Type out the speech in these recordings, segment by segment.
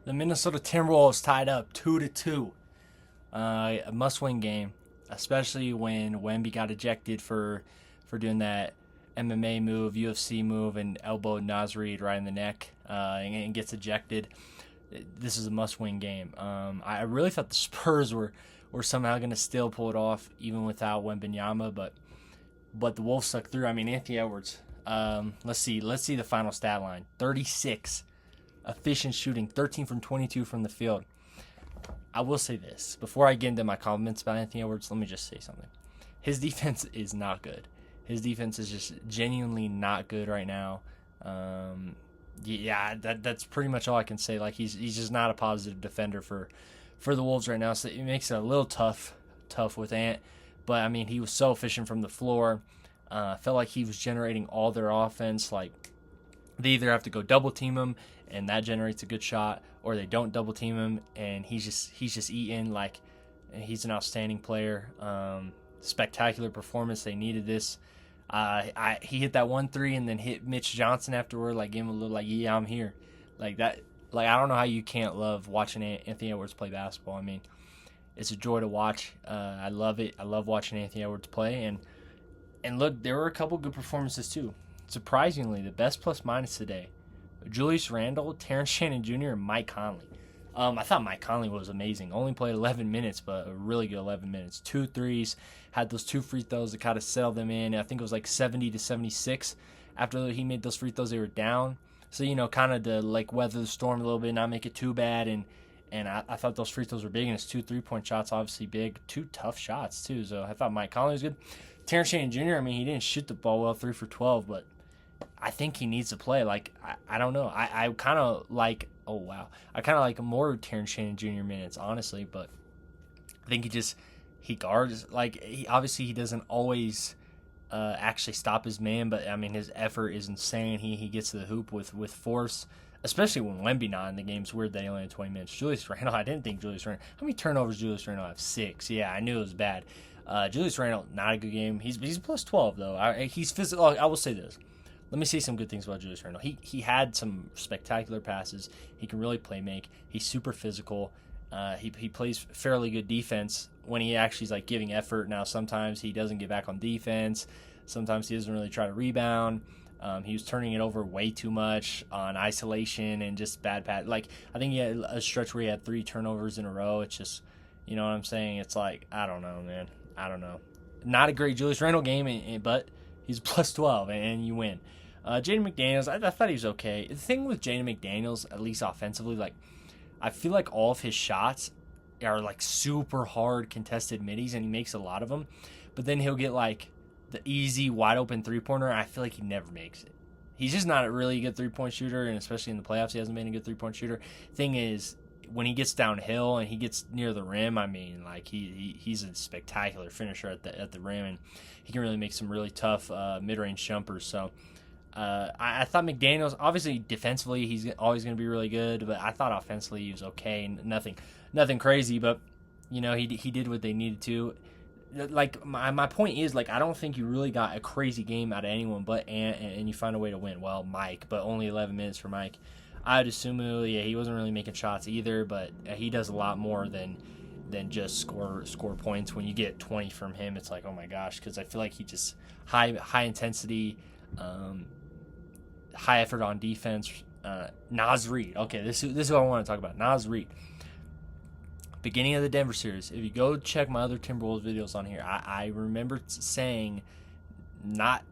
The Minnesota Timberwolves tied up 2-2. A must-win game, especially when Wemby got ejected for doing that MMA move, UFC move, and elbowed Naz Reid right in the neck and gets ejected. This is a must-win game. I really thought the Spurs were somehow going to still pull it off even without Wembanyama, but the Wolves stuck through. I mean, Anthony Edwards. Let's see the final stat line: 36 efficient shooting, 13 from 22 from the field. I will say this before I get into my comments about Anthony Edwards. Let me just say something. His defense is not good. His defense is just genuinely not good right now. That's pretty much all I can say. Like he's just not a positive defender for the Wolves right now. So it makes it a little tough with Ant. But I mean, he was so efficient from the floor. Felt like he was generating all their offense. Like they either have to go double team him, and that generates a good shot, or they don't double team him, and he's just eating. Like he's an outstanding player. Spectacular performance. They needed this. He hit that 1-3 and then hit Mitch Johnson afterward. Like gave him a little like, yeah, I'm here. Like that. Like I don't know how you can't love watching Anthony Edwards play basketball. I mean, it's a joy to watch. I love it. I love watching Anthony Edwards play. And look, there were a couple good performances too. Surprisingly, the best plus minus today: Julius Randle, Terrence Shannon Jr., and Mike Conley. I thought Mike Conley was amazing. Only played 11 minutes, but a really good 11 minutes. 2 threes, had those 2 free throws that kind of settled them in. I think it was like 70-76. After he made those free throws, they were down. So, kind of to like weather the storm a little bit, not make it too bad. And I thought those free throws were big, and his 2 3-point shots obviously big. 2 tough shots too. So I thought Mike Conley was good. Terrence Shannon Jr., I mean, he didn't shoot the ball well, 3 for 12, but I think he needs to play. Like, I don't know. I kind of like, oh, wow. I kind of like more Terrence Shannon Jr. minutes, honestly, but I think he guards. Like, obviously he doesn't always actually stop his man, but, I mean, his effort is insane. He gets to the hoop with force, especially when Wemby not in the game. It's weird that he only had 20 minutes. Julius Randle, I didn't think Julius Randle. How many turnovers Julius Randle have? 6. Yeah, I knew it was bad. Julius Randle, not a good game. He's plus 12, though. He's physical. I will say this. Let me say some good things about Julius Randle. He had some spectacular passes. He can really play make. He's super physical. He plays fairly good defense when he actually is like giving effort. Now sometimes he doesn't get back on defense. Sometimes he doesn't really try to rebound. He was turning it over way too much on isolation and just bad pass. Like I think he had a stretch where he had 3 turnovers in a row. It's just, you know what I'm saying? It's like, I don't know, man. I don't know. Not a great Julius Randle game, but he's plus 12 and you win. Jaden McDaniels, I thought he was okay. The thing with Jaden McDaniels, at least offensively, like I feel like all of his shots are like super hard contested middies, and he makes a lot of them. But then he'll get like the easy wide open 3-pointer. I feel like he never makes it. He's just not a really good 3-point shooter, and especially in the playoffs, he hasn't been a good 3-point shooter. Thing is, when he gets downhill and he gets near the rim, I mean, like he's a spectacular finisher at the rim, and he can really make some really tough mid-range jumpers. So. I thought McDaniels, obviously defensively, he's always going to be really good, but I thought offensively he was okay. Nothing crazy, but he did what they needed to. Like my point is, like I don't think you really got a crazy game out of anyone but Ant, and you find a way to win. Well, Mike, but only 11 minutes for Mike. I'd assume, he wasn't really making shots either, but he does a lot more than just score points. When you get 20 from him, it's like, oh my gosh, because I feel like he just high intensity. High effort on defense. Naz Reid. Okay, this is what I want to talk about. Naz Reid. Beginning of the Denver series. If you go check my other Timberwolves videos on here, I remember saying not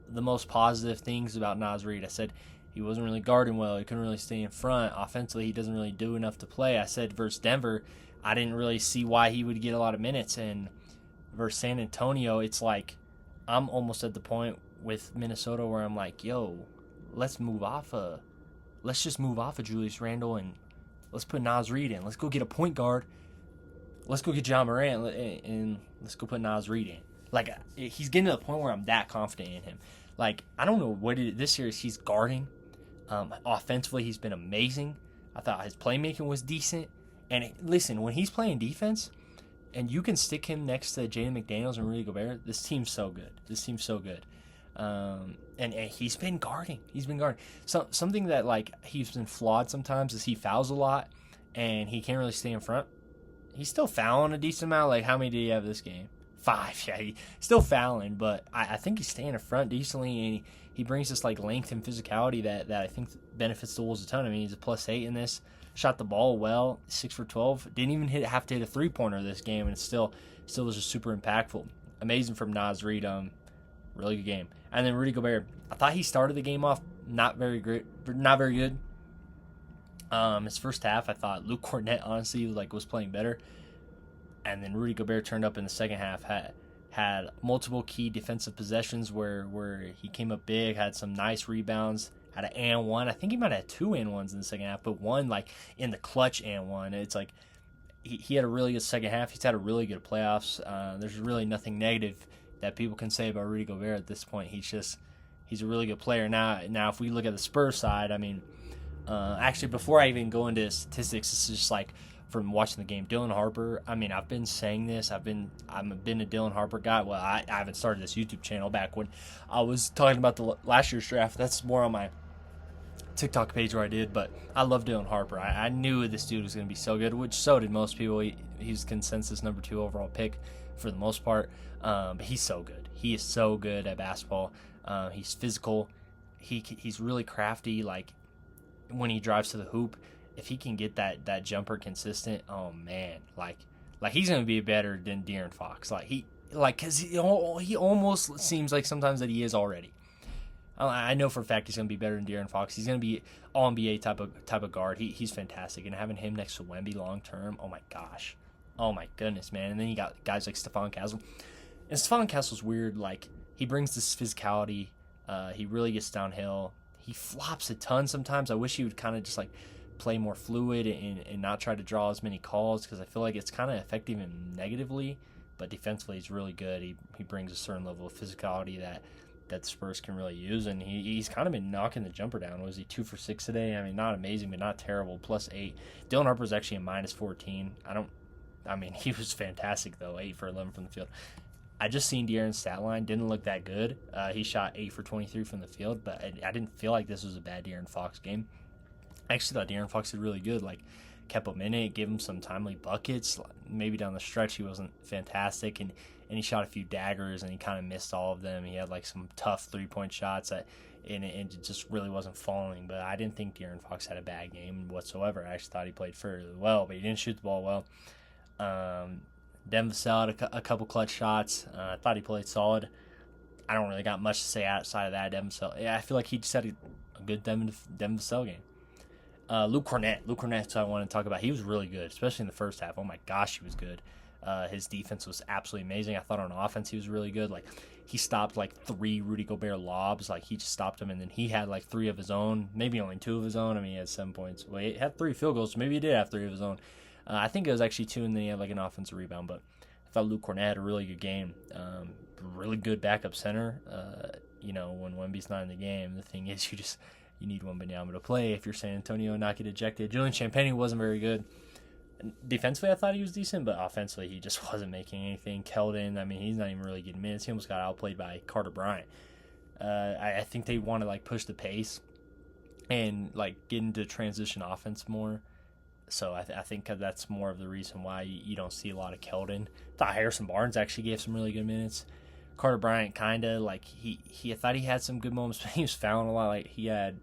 the most positive things about Naz Reid. I said he wasn't really guarding well. He couldn't really stay in front. Offensively, he doesn't really do enough to play. I said versus Denver, I didn't really see why he would get a lot of minutes. And versus San Antonio, it's like I'm almost at the point with Minnesota where I'm like, yo, let's just move off of Julius Randle and let's put Naz Reid in. Let's go get a point guard. Let's go get John Morant and let's go put Naz Reid in. Like he's getting to the point where I'm that confident in him. Like I don't know what this series he's guarding. Offensively, he's been amazing. I thought his playmaking was decent. And listen, when he's playing defense, and you can stick him next to Jaden McDaniels and Rudy Gobert, this team's so good. And he's been guarding. So something that like he's been flawed sometimes is he fouls a lot. and he can't really stay in front. He's still fouling a decent amount. Like, how many did he have this game? 5. Yeah, he's still fouling, but I think he's staying in front decently, and he brings this like length and physicality that I think benefits the Wolves a ton. I mean, he's a +8 in this. Shot the ball well, 6 for 12. Didn't even have to hit a 3-pointer this game, and it still was just super impactful. Amazing from Naz Reid. Really good game. And then Rudy Gobert. I thought he started the game off not very good. His first half, I thought Luke Cornett honestly was playing better, and then Rudy Gobert turned up in the second half. Had multiple key defensive possessions where he came up big, had some nice rebounds, had an and one. I think he might have had 2 and ones in the second half, but one like in the clutch and one. It's like he had a really good second half. He's had a really good playoffs. There's really nothing negative that people can say about Rudy Gobert at this point. He's a really good player. Now if we look at the Spurs side, I mean, actually before I even go into statistics, this is just like from watching the game. Dylan Harper, I mean, I've been saying this. I've been a Dylan Harper guy. Well, I haven't started this YouTube channel back when I was talking about the last year's draft. That's more on my TikTok page where I did, but I love Dylan Harper. I knew this dude was going to be so good, which so did most people. He's consensus number 2 overall pick for the most part. But he's so good. He is so good at basketball. He's physical. He's really crafty. Like when he drives to the hoop, if he can get that jumper consistent, oh man, like he's going to be better than De'Aaron Fox. Because he almost seems like sometimes that he is already. I know for a fact he's going to be better than De'Aaron Fox. He's going to be all NBA type of guard. He's fantastic, and having him next to Wemby long term, oh my gosh, oh my goodness, man. And then you got guys like Stephon Castle, and Stephon Castle's weird. Like he brings this physicality. He really gets downhill. He flops a ton sometimes. I wish he would kind of just like play more fluid and not try to draw as many calls, because I feel like it's kind of effective and negatively. But defensively, he's really good. He brings a certain level of physicality that Spurs can really use, and he's kind of been knocking the jumper down. Was he 2 for 6 today? I mean, not amazing, but not terrible. +8. Dylan Harper's actually a -14. He was fantastic though. 8 for 11 from the field. I just seen De'Aaron's stat line. Didn't look that good. He shot 8 for 23 from the field, but I didn't feel like this was a bad De'Aaron Fox game. I actually thought De'Aaron Fox did really good. Like, kept him in it, gave him some timely buckets. Maybe down the stretch he wasn't fantastic, and he shot a few daggers, and he kind of missed all of them. He had like some tough 3-point shots, and it just really wasn't falling. But I didn't think De'Aaron Fox had a bad game whatsoever. I actually thought he played fairly well, but he didn't shoot the ball well. Devin Vassell had a couple clutch shots. I thought he played solid. I don't really got much to say outside of that. Devin Vassell, yeah, I feel like he just had a good Devin Vassell game. Luke Cornett's what I want to talk about. He was really good, especially in the first half. Oh my gosh, he was good. His defense was absolutely amazing. I thought on offense he was really good. Like, he stopped like 3 Rudy Gobert lobs. Like, he just stopped them, and then he had like 3 of his own, maybe only 2 of his own. I mean, he had 7 points. Well, he had 3 field goals, so maybe he did have 3 of his own. I think it was actually 2, and then he had like an offensive rebound. But I thought Luke Cornett had a really good game. Really good backup center. When Wemby's not in the game, the thing is you need Wembanyama to play if you're San Antonio and not get ejected. Julian Champagnie wasn't very good. Defensively, I thought he was decent, but offensively, he just wasn't making anything. Keldon, I mean, he's not even really getting minutes. He almost got outplayed by Carter Bryant. I think they want to like push the pace and like get into transition offense more. So I think that's more of the reason why you don't see a lot of Keldon. I thought Harrison Barnes actually gave some really good minutes. Carter Bryant kind of like I thought he had some good moments, but he was fouling a lot. Like, he had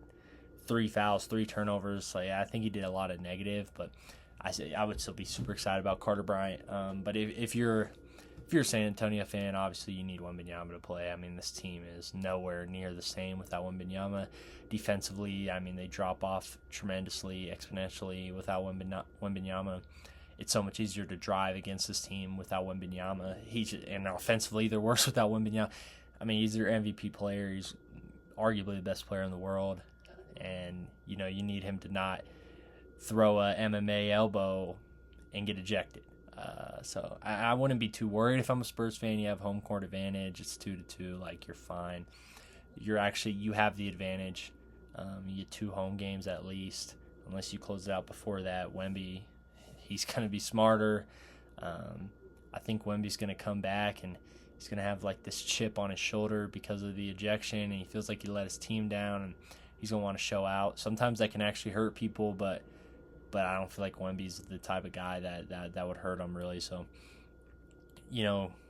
3 fouls, 3 turnovers. Like, I think he did a lot of negative, but I would still be super excited about Carter Bryant. But if you're a San Antonio fan, obviously you need Wembanyama to play. I mean, this team is nowhere near the same without Wembanyama. Defensively, I mean, they drop off tremendously, exponentially without Wembanyama. It's so much easier to drive against this team without Wembanyama. And offensively, they're worse without Wembanyama. I mean, he's their MVP player. He's arguably the best player in the world. And, you need him to not throw a MMA elbow and get ejected. So I wouldn't be too worried. If I'm a Spurs fan, you have home court advantage. It's 2-2. Like, you're fine. You have the advantage. You get 2 home games at least, unless you close it out before that. Wemby, he's going to be smarter. I think Wemby's going to come back, and he's going to have like this chip on his shoulder because of the ejection, and he feels like he let his team down, and he's going to want to show out. Sometimes that can actually hurt people, but but I don't feel like Wemby's the type of guy that would hurt him really. So,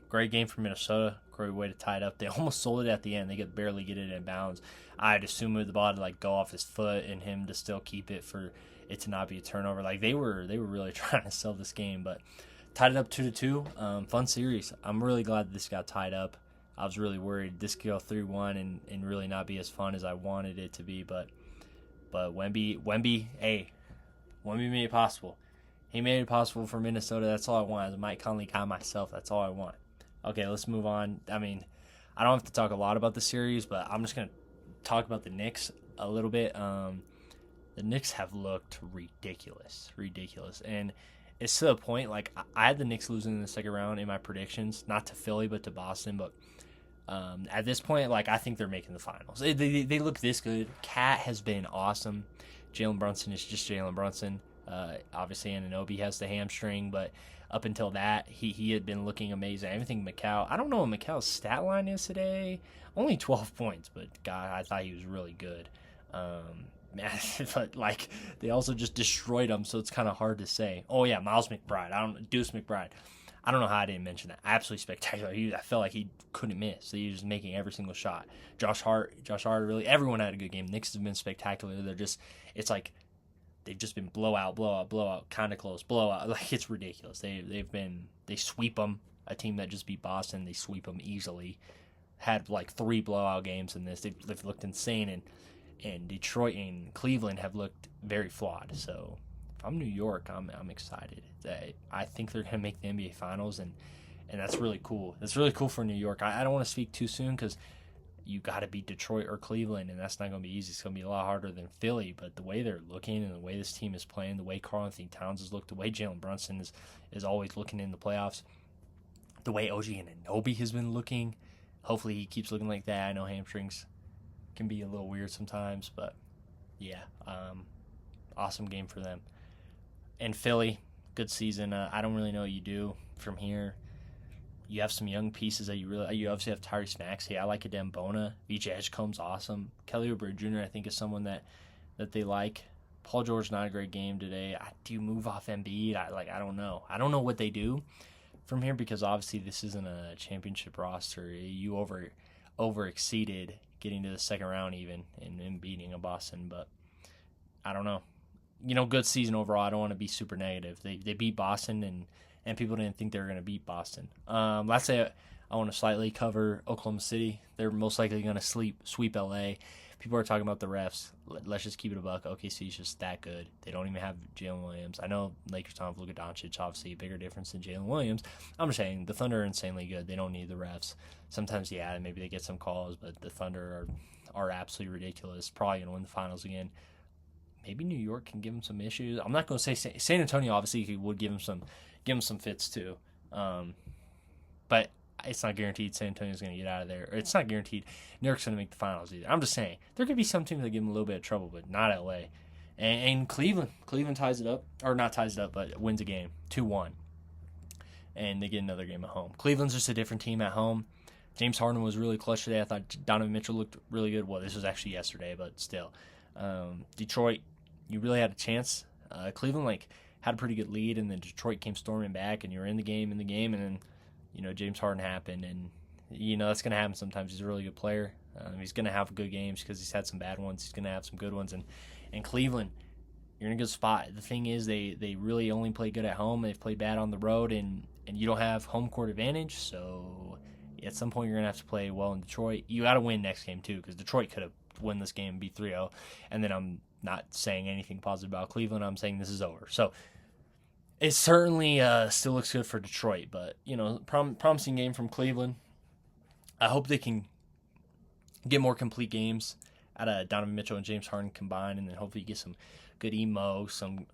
great game for Minnesota. Great way to tie it up. They almost sold it at the end. They could barely get it in bounds. I'd assume with the ball to go off his foot and him to still keep it for it to not be a turnover. They were really trying to sell this game, but tied it up 2-2. Fun series. I'm really glad this got tied up. I was really worried this could go 3-1 and really not be as fun as I wanted it to be, but Wemby, hey, Wemby made it possible. He made it possible for Minnesota. That's all I want. As a Mike Conley guy myself, that's all I want. Okay, let's move on. I mean, I don't have to talk a lot about the series, but I'm just going to talk about the Knicks a little bit. The Knicks have looked ridiculous. And it's to the point, I had the Knicks losing in the second round in my predictions, not to Philly, but to Boston. But at this point, I think they're making the finals. They look this good. Cat has been awesome. Jalen Brunson is just Jalen Brunson. Obviously, Anunoby has the hamstring, but up until that, he had been looking amazing. Everything Mikal, I don't know what Mikal's stat line is today. Only 12 points, but God, I thought he was really good. But they also just destroyed him, so it's kind of hard to say. Oh yeah, Miles McBride. Deuce McBride. I don't know how I didn't mention that. Absolutely spectacular. I felt like he couldn't miss. So he was making every single shot. Josh Hart, really. Everyone had a good game. Knicks have been spectacular. It's like they've just been blowout, kind of close, blowout. It's ridiculous. They sweep them. A team that just beat Boston, they sweep them easily. Had 3 blowout games in this. They've looked insane, and Detroit and Cleveland have looked very flawed. So if I'm New York, I'm excited. I think they're going to make the NBA Finals, and that's really cool. That's really cool for New York. I don't want to speak too soon because you got to beat Detroit or Cleveland, and that's not going to be easy. It's going to be a lot harder than Philly, but the way they're looking and the way this team is playing, the way Karl-Anthony Towns has looked, the way Jalen Brunson is always looking in the playoffs, the way OG Anunoby has been looking, hopefully he keeps looking like that. I know hamstrings can be a little weird sometimes, but yeah, awesome game for them. And Philly, good season. I don't really know what you do from here. You have some young pieces that you obviously have Tyrese Maxey. I like Adem Bona. VJ Edgecombe's awesome. Kelly Oubre Jr. I think is someone that they like. Paul George, not a great game today. Do you move off Embiid? I don't know. I don't know what they do from here because obviously this isn't a championship roster. You over exceeded getting to the second round even and beating a Boston, but I don't know. Good season overall. I don't want to be super negative. They beat Boston and people didn't think they were going to beat Boston. Let's say I want to slightly cover Oklahoma City. They're most likely going to sweep LA. People are talking about the refs. Let's just keep it a buck. OKC is just that good. They don't even have Jalen Williams. I know Lakers don't have Luka Doncic, obviously a bigger difference than Jalen Williams. I'm just saying the Thunder are insanely good. They don't need the refs. Sometimes, yeah, maybe they get some calls, but the Thunder are absolutely ridiculous. Probably going to win the finals again. Maybe New York can give them some issues. I'm not going to say San Antonio obviously would give them some fits too. But it's not guaranteed San Antonio's going to get out of there. Or it's not guaranteed New York's going to make the finals either. I'm just saying there could be some teams that give them a little bit of trouble, but not LA. And Cleveland ties it up, or not ties it up, but wins a game 2-1, and they get another game at home. Cleveland's just a different team at home. James Harden was really clutch today. I thought Donovan Mitchell looked really good. Well, this was actually yesterday, but still. Detroit, you really had a chance. Cleveland had a pretty good lead, and then Detroit came storming back, and you were in the game, and then James Harden happened, and that's going to happen sometimes. He's a really good player. He's going to have good games because he's had some bad ones. He's going to have some good ones, and Cleveland, you're in a good spot. The thing is, they really only play good at home. They've played bad on the road, and you don't have home court advantage, so at some point you're going to have to play well in Detroit. You got to win next game too, because Detroit could have won this game and beat 3-0, and then I'm not saying anything positive about Cleveland. I'm saying this is over. So it certainly still looks good for Detroit, but promising game from Cleveland. I hope they can get more complete games out of Donovan Mitchell and James Harden combined, and then hopefully you get some good Emo, some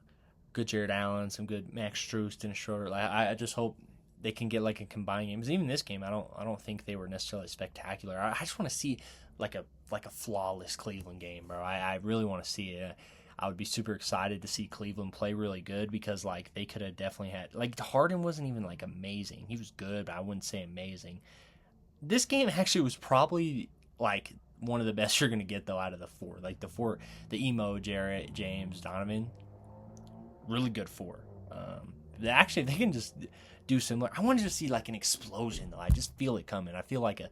good Jared Allen, some good Max Strus, Dennis Schroeder. I just hope they can get a combined game. Because even this game, I don't think they were necessarily spectacular. I just want to see a flawless Cleveland game, bro. I really want to see it. I would be super excited to see Cleveland play really good because they could have definitely had Harden wasn't even amazing. He was good, but I wouldn't say amazing. This game actually was probably one of the best you're gonna get though out of the four. The Emo, Jarrett, James, Donovan. really good four. Actually, they can just do similar. I wanted to see like an explosion though. I just feel it coming. I feel like a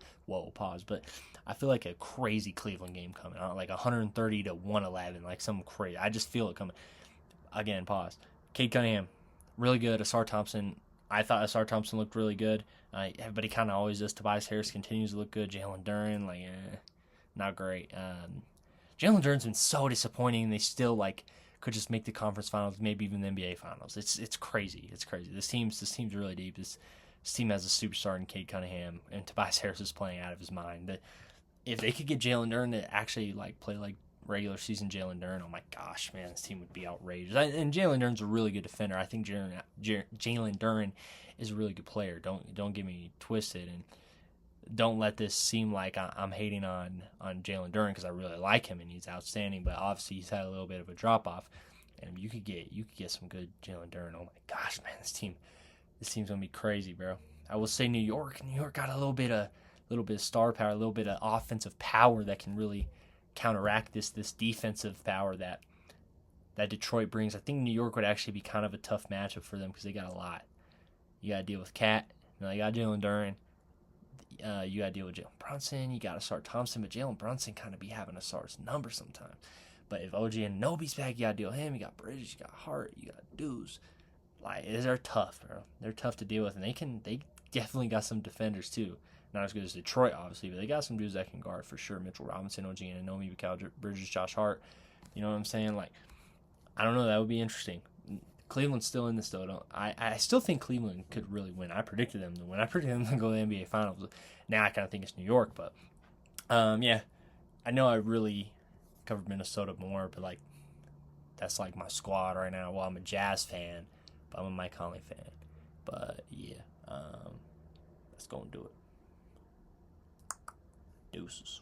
pause, but I feel like a crazy Cleveland game coming. Like 130 to 111, like some crazy. I just feel it coming. Again, pause. Cade Cunningham, really good. Asar Thompson. I thought Asar Thompson looked really good. Everybody kind of always does. Tobias Harris continues to look good. Jalen Duren, like, not great. Jalen Duren's been so disappointing. They still like could just make the conference finals, maybe even the NBA finals. It's crazy. It's crazy. This team's really deep. This team has a superstar in Cade Cunningham, and Tobias Harris is playing out of his mind. If they could get Jalen Duren to actually like play like regular season Jalen Duren, oh my gosh, man, this team would be outrageous. And Jalen Duren's a really good defender. I think Jalen Duren is a really good player. Don't get me twisted, and don't let this seem like I'm hating on Jalen Duren, because I really like him and he's outstanding. But obviously he's had a little bit of a drop off, and you could get some good Jalen Duren. Oh my gosh, man, this team's gonna be crazy, bro. I will say New York got a little bit of star power, a little bit of offensive power that can really counteract this defensive power that Detroit brings. I think New York would actually be kind of a tough matchup for them because they got a lot. You got to deal with Cat. You got Jalen Duren. You got to deal with Jalen Brunson. You got Asar Thompson, but Jalen Brunson kind of be having Asar's number sometimes. But if OG Anunoby's back, you got to deal with him. You got Bridges, you got Hart, you got Deuce. Like, they're tough, bro. They're tough to deal with, and they definitely got some defenders too. Not as good as Detroit, obviously, but they got some dudes that can guard for sure. Mitchell Robinson, OG Anunoby, Mikal Bridges, Josh Hart. You know what I'm saying? Like, I don't know. That would be interesting. Cleveland's still in this, though. I still think Cleveland could really win. I predicted them to win. I predicted them to go to the NBA Finals. Now I kind of think it's New York, but yeah. I know I really covered Minnesota more, but like that's like my squad right now. Well, I'm a Jazz fan, but I'm a Mike Conley fan. But yeah, let's go and do it. Deuces.